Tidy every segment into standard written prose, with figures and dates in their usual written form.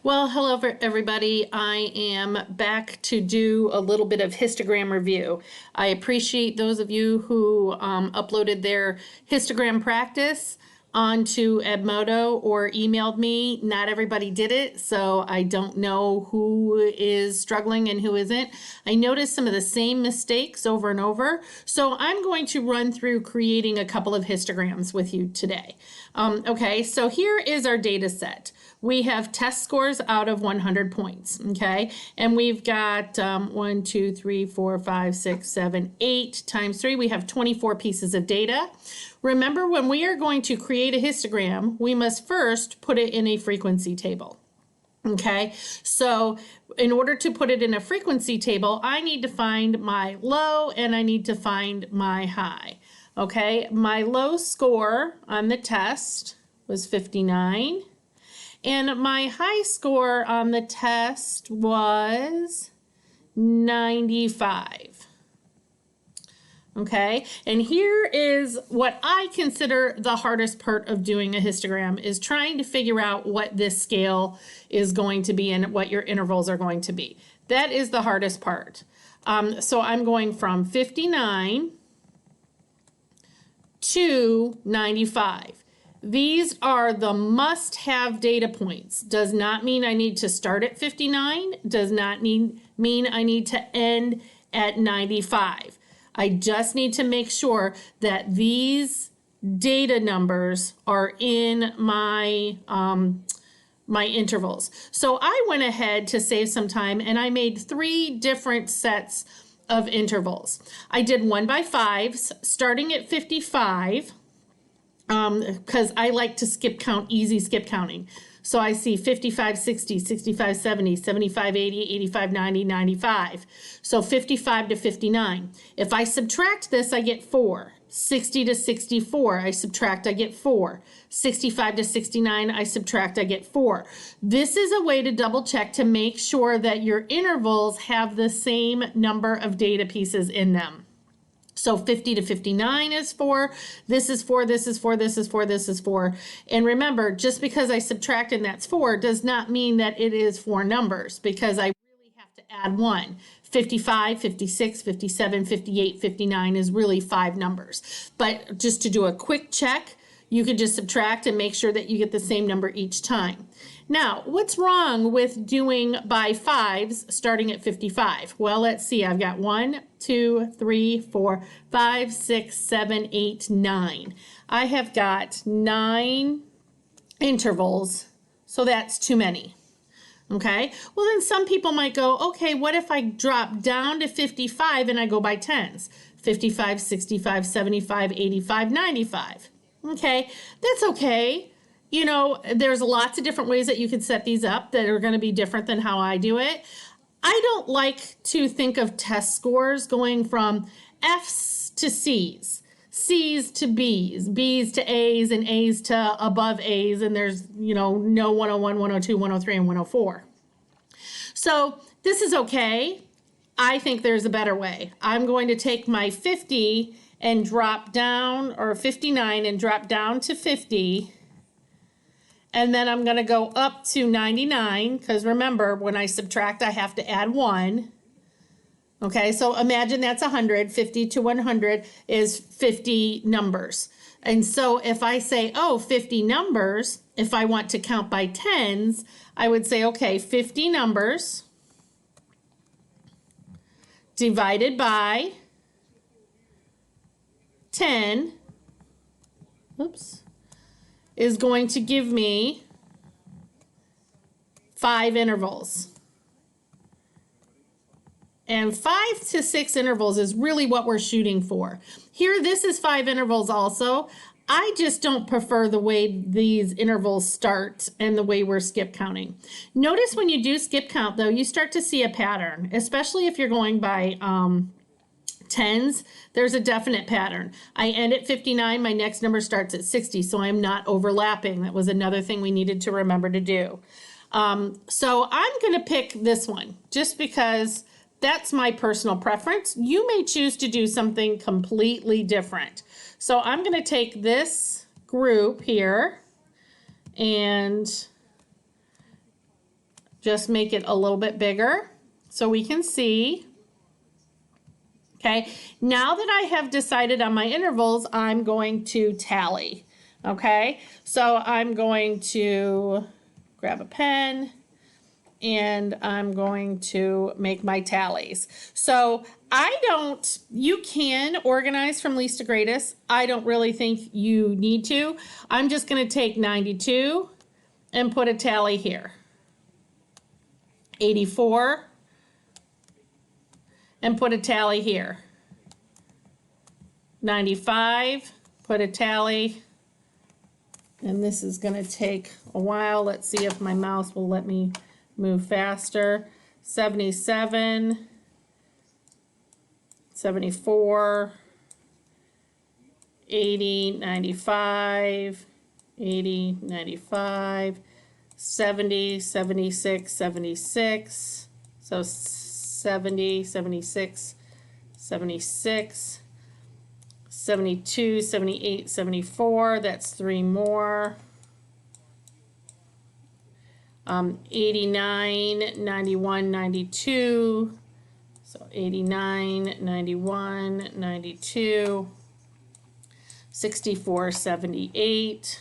Well, hello everybody. I am back to do a little bit of histogram review. I appreciate those of you who uploaded their histogram practice onto Edmodo or emailed me. Not everybody did it, so I don't know who is struggling and who isn't. I noticed some of the same mistakes over and over, so I'm going to run through creating a couple of histograms with you today. Okay, so here is our data set. We have test scores out of 100 points, okay? And we've got 1, 2, 3, 4, 5, 6, 7, 8 times 3. We have 24 pieces of data. Remember, when we are going to create a histogram, we must first put it in a frequency table. Okay, so in order to put it in a frequency table, I need to find my low and I need to find my high. Okay, my low score on the test was 59. And my high score on the test was 95. Okay, and here is what I consider the hardest part of doing a histogram, is trying to figure out what this scale is going to be and what your intervals are going to be. That is the hardest part. So I'm going from 59 to 95. These are the must-have data points. Does not mean I need to start at 59. Does not mean I need to end at 95. I just need to make sure that these data numbers are in my my intervals. So I went ahead to save some time and I made 3 different sets of intervals. I did 1 by 5s starting at 55. Because I like to skip count, easy skip counting. So I see 55, 60, 65, 70, 75, 80, 85, 90, 95. So 55 to 59. If I subtract this, I get 4. 60 to 64, I subtract, I get 4. 65 to 69, I subtract, I get 4. This is a way to double check to make sure that your intervals have the same number of data pieces in them. So 50 to 59 is 4, this is 4, this is 4, this is 4, this is 4. And remember, just because I subtract and that's 4 does not mean that it is 4 numbers, because I really have to add 1. 55, 56, 57, 58, 59 is really 5 numbers. But just to do a quick check, you can just subtract and make sure that you get the same number each time. Now, what's wrong with doing by 5s starting at 55? Well, let's see. I've got 1, 2, 3, 4, 5, 6, 7, 8, 9. I have got 9 intervals, so that's too many. Okay, well then some people might go, okay, what if I drop down to 55 and I go by 10s? 55, 65, 75, 85, 95. Okay, that's okay. You know, there's lots of different ways that you could set these up that are going to be different than how I do it. I don't like to think of test scores going from F's to C's, C's to B's, B's to A's, and A's to above A's, and there's, you know, no 101, 102, 103, and 104. So this is okay. I think there's a better way. I'm going to take my 50 and drop down, or 59 and drop down to 50. And then I'm going to go up to 99, because remember, when I subtract, I have to add 1. Okay, so imagine that's 100. 50 to 100 is 50 numbers. And so if I say, oh, 50 numbers, if I want to count by 10s, I would say, okay, 50 numbers divided by 10, oops, is going to give me 5 intervals. And 5 to 6 intervals is really what we're shooting for. Here, this is 5 intervals also. I just don't prefer the way these intervals start and the way we're skip counting. Notice when you do skip count, though, you start to see a pattern, especially if you're going by 10s, there's a definite pattern. I end at 59, my next number starts at 60, so I'm not overlapping. That was another thing we needed to remember to do. So I'm going to pick this one just because that's my personal preference. You may choose to do something completely different. So I'm going to take this group here and just make it a little bit bigger so we can see. Okay, now that I have decided on my intervals, I'm going to tally. Okay, so I'm going to grab a pen and I'm going to make my tallies. So you can organize from least to greatest. I don't really think you need to. I'm just going to take 92 and put a tally here. 84 and put a tally here. 95, put a tally. And this is going to take a while. Let's see if my mouse will let me move faster. 77, 74, 80, 95, 80, 95, 70, 76, 76. So 70, 76, 76. 72, 78, 74, that's 3 more. 89, 91, 92. So 89, 91, 92. 64, 78.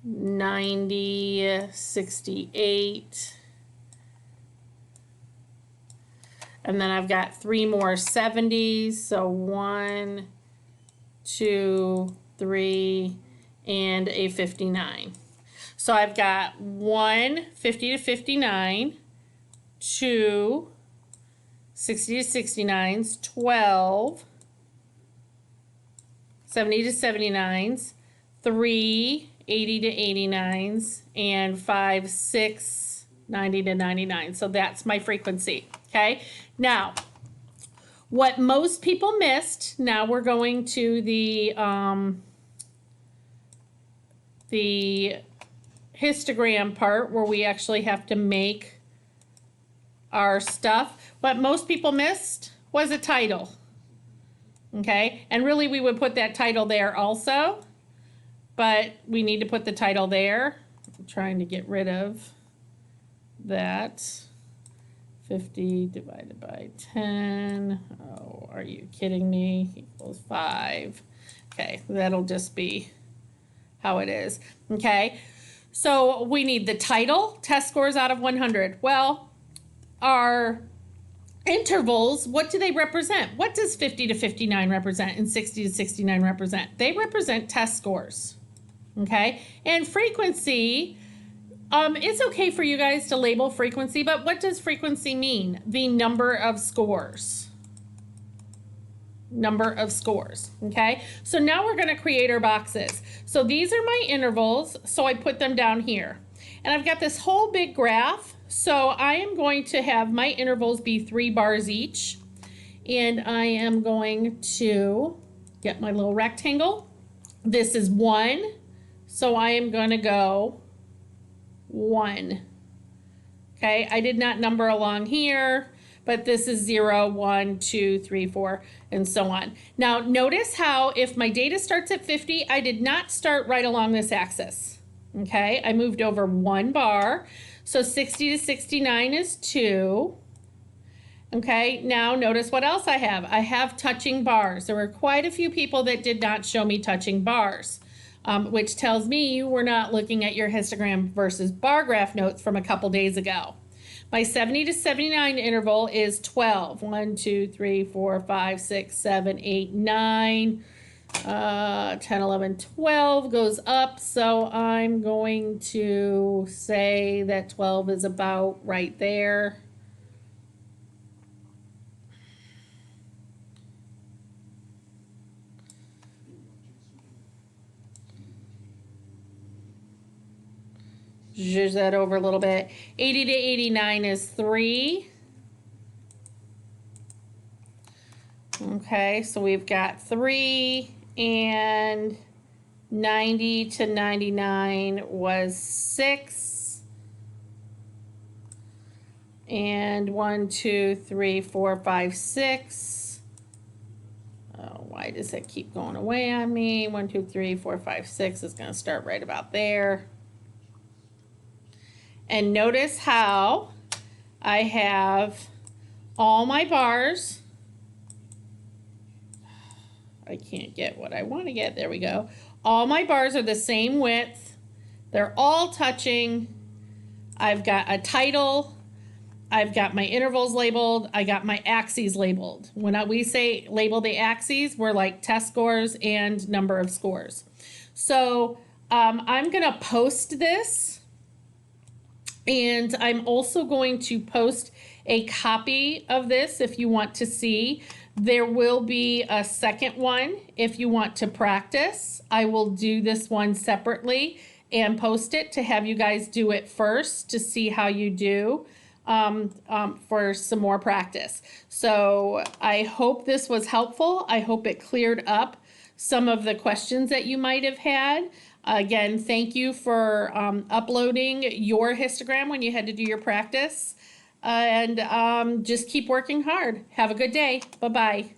90, 68. And then I've got 3 more 70s. So 1, 2, 3, and a 59. So I've got 1, 50 to 59, 2, 60 to 69s, 12, 70 to 79s, 3, 80 to 89s, and 5, 6, 90 to 99. So that's my frequency. Okay, now what most people missed, now we're going to the histogram part where we actually have to make our stuff. What most people missed was a title. Okay, and really we would put that title there also, but we need to put the title there. I'm trying to get rid of that. 50 divided by 10. Oh, are you kidding me? Equals 5. Okay, that'll just be how it is. Okay, so we need the title, test scores out of 100. Well, our intervals, what do they represent? What does 50 to 59 represent and 60 to 69 represent? They represent test scores. Okay, and frequency, it's okay for you guys to label frequency, but what does frequency mean? The number of scores. Number of scores, okay? So now we're gonna create our boxes. So these are my intervals, so I put them down here. And I've got this whole big graph, so I am going to have my intervals be 3 bars each. And I am going to get my little rectangle. This is 1, so I am gonna go 1. Okay, I did not number along here, but this is 0, 1, 2, 3, 4, and so on. Now notice how if my data starts at 50, I did not start right along this axis. Okay, I moved over 1 bar. So 60 to 69 is 2. Okay, now notice what else I have. I have touching bars. There were quite a few people that did not show me touching bars. Which tells me you were not looking at your histogram versus bar graph notes from a couple days ago. My 70 to 79 interval is 12. 1, 2, 3, 4, 5, 6, 7, 8, 9, 10, 11, 12 goes up. So I'm going to say that 12 is about right there. Zhuzh that over a little bit. 80 to 89 is 3. Okay, so we've got 3, and 90 to 99 was 6. And 1, 2, 3, 4, 5, 6. Oh, Why does it keep going away on me? 1, 2, 3, 4, 5, 6 is going to start right about there. And notice how I have all my bars. I can't get what I want to get. There we go. All my bars are the same width. They're all touching. I've got a title. I've got my intervals labeled. I got my axes labeled. When we say label the axes, we're like test scores and number of scores. So I'm going to post this. And I'm also going to post a copy of this if you want to see. There will be a second one if you want to practice. I will do this one separately and post it to have you guys do it first to see how you do for some more practice. So I hope this was helpful. I hope it cleared up some of the questions that you might have had. Again, thank you for uploading your histogram when you had to do your practice. And just keep working hard. Have a good day. Bye-bye.